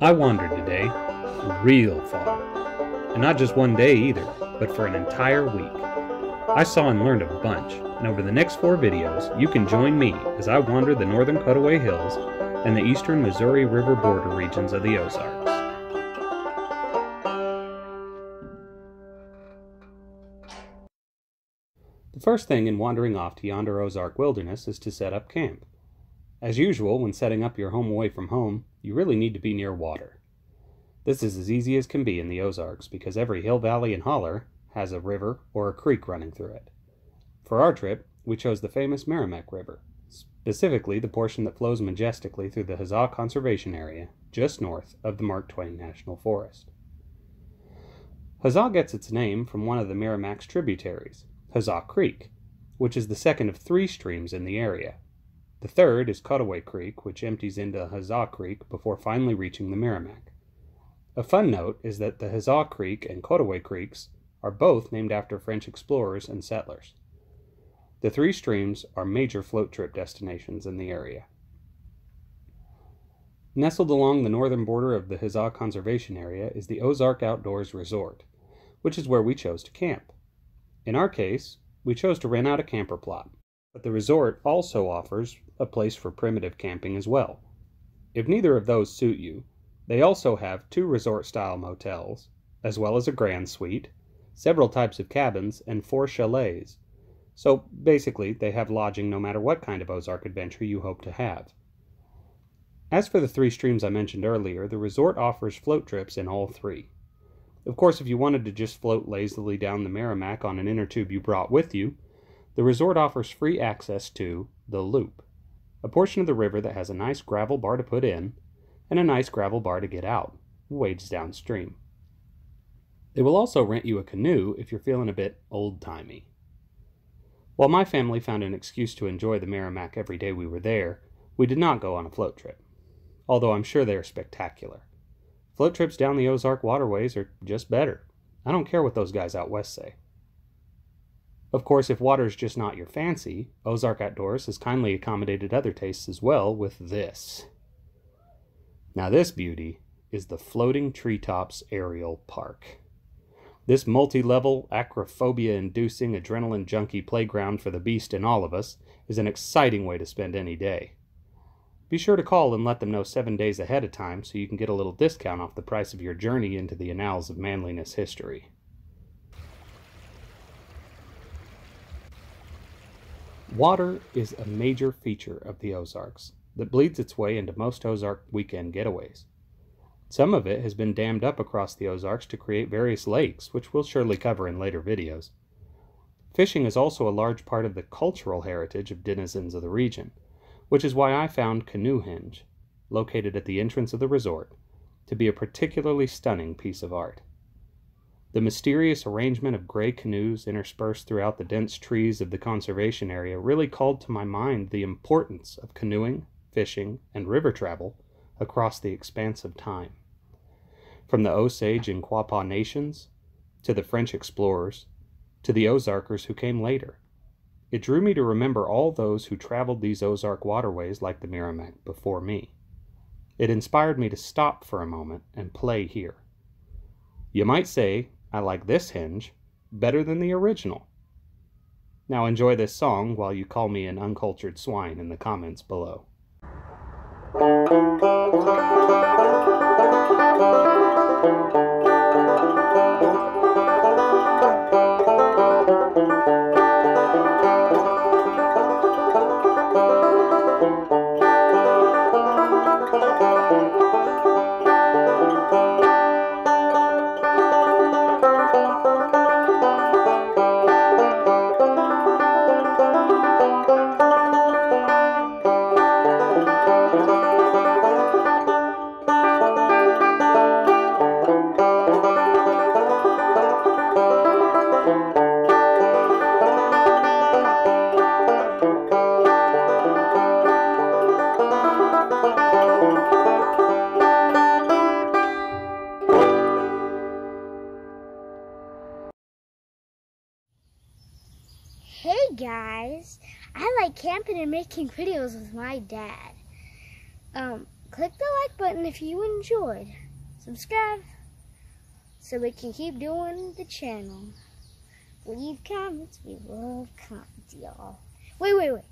I wandered today, real far. And not just one day either, but for an entire week. I saw and learned a bunch, and over the next 4 videos, you can join me as I wander the northern Cutaway Hills and the eastern Missouri River border regions of the Ozarks. The first thing in wandering off to yonder Ozark wilderness is to set up camp. As usual, when setting up your home away from home, you really need to be near water. This is as easy as can be in the Ozarks because every hill, valley, and holler has a river or a creek running through it. For our trip, we chose the famous Merrimack River, specifically the portion that flows majestically through the Huzzah Conservation Area, just north of the Mark Twain National Forest. Huzzah gets its name from one of the Merrimack's tributaries, Huzzah Creek, which is the second of 3 streams in the area. The third is Cutaway Creek, which empties into Huzzah Creek before finally reaching the Merrimack. A fun note is that the Huzzah Creek and Cutaway Creeks are both named after French explorers and settlers. The 3 streams are major float trip destinations in the area. Nestled along the northern border of the Huzzah Conservation Area is the Ozark Outdoors Resort, which is where we chose to camp. In our case, we chose to rent out a camper plot, but the resort also offers a place for primitive camping as well. If neither of those suit you, they also have 2 resort-style motels, as well as a grand suite, several types of cabins, and 4 chalets. So basically, they have lodging no matter what kind of Ozark adventure you hope to have. As for the 3 streams I mentioned earlier, the resort offers float trips in all 3. Of course, if you wanted to just float lazily down the Merrimack on an inner tube you brought with you, the resort offers free access to the Loop, a portion of the river that has a nice gravel bar to put in and a nice gravel bar to get out, wades downstream. They will also rent you a canoe if you're feeling a bit old-timey. While my family found an excuse to enjoy the Merrimack every day we were there, we did not go on a float trip, although I'm sure they are spectacular. Float trips down the Ozark waterways are just better. I don't care what those guys out west say. Of course, if water's just not your fancy, Ozark Outdoors has kindly accommodated other tastes as well with this. Now this beauty is the Floating Treetops Aerial Park. This multi-level, acrophobia-inducing, adrenaline junkie playground for the beast in all of us is an exciting way to spend any day. Be sure to call and let them know 7 days ahead of time so you can get a little discount off the price of your journey into the annals of manliness history. Water is a major feature of the Ozarks that bleeds its way into most Ozark weekend getaways. Some of it has been dammed up across the Ozarks to create various lakes, which we'll surely cover in later videos. Fishing is also a large part of the cultural heritage of denizens of the region, which is why I found Canoe Henge, located at the entrance of the resort, to be a particularly stunning piece of art. The mysterious arrangement of gray canoes interspersed throughout the dense trees of the conservation area really called to my mind the importance of canoeing, fishing, and river travel across the expanse of time. From the Osage and Quapaw nations, to the French explorers, to the Ozarkers who came later. It drew me to remember all those who traveled these Ozark waterways like the Merrimack before me. It inspired me to stop for a moment and play here. You might say, I like this henge better than the original. Now enjoy this song while you call me an uncultured swine in the comments below. Hey guys, I like camping and making videos with my dad. Click the like button if you enjoyed. Subscribe so we can keep doing the channel. Leave comments. We love comments, y'all. Wait.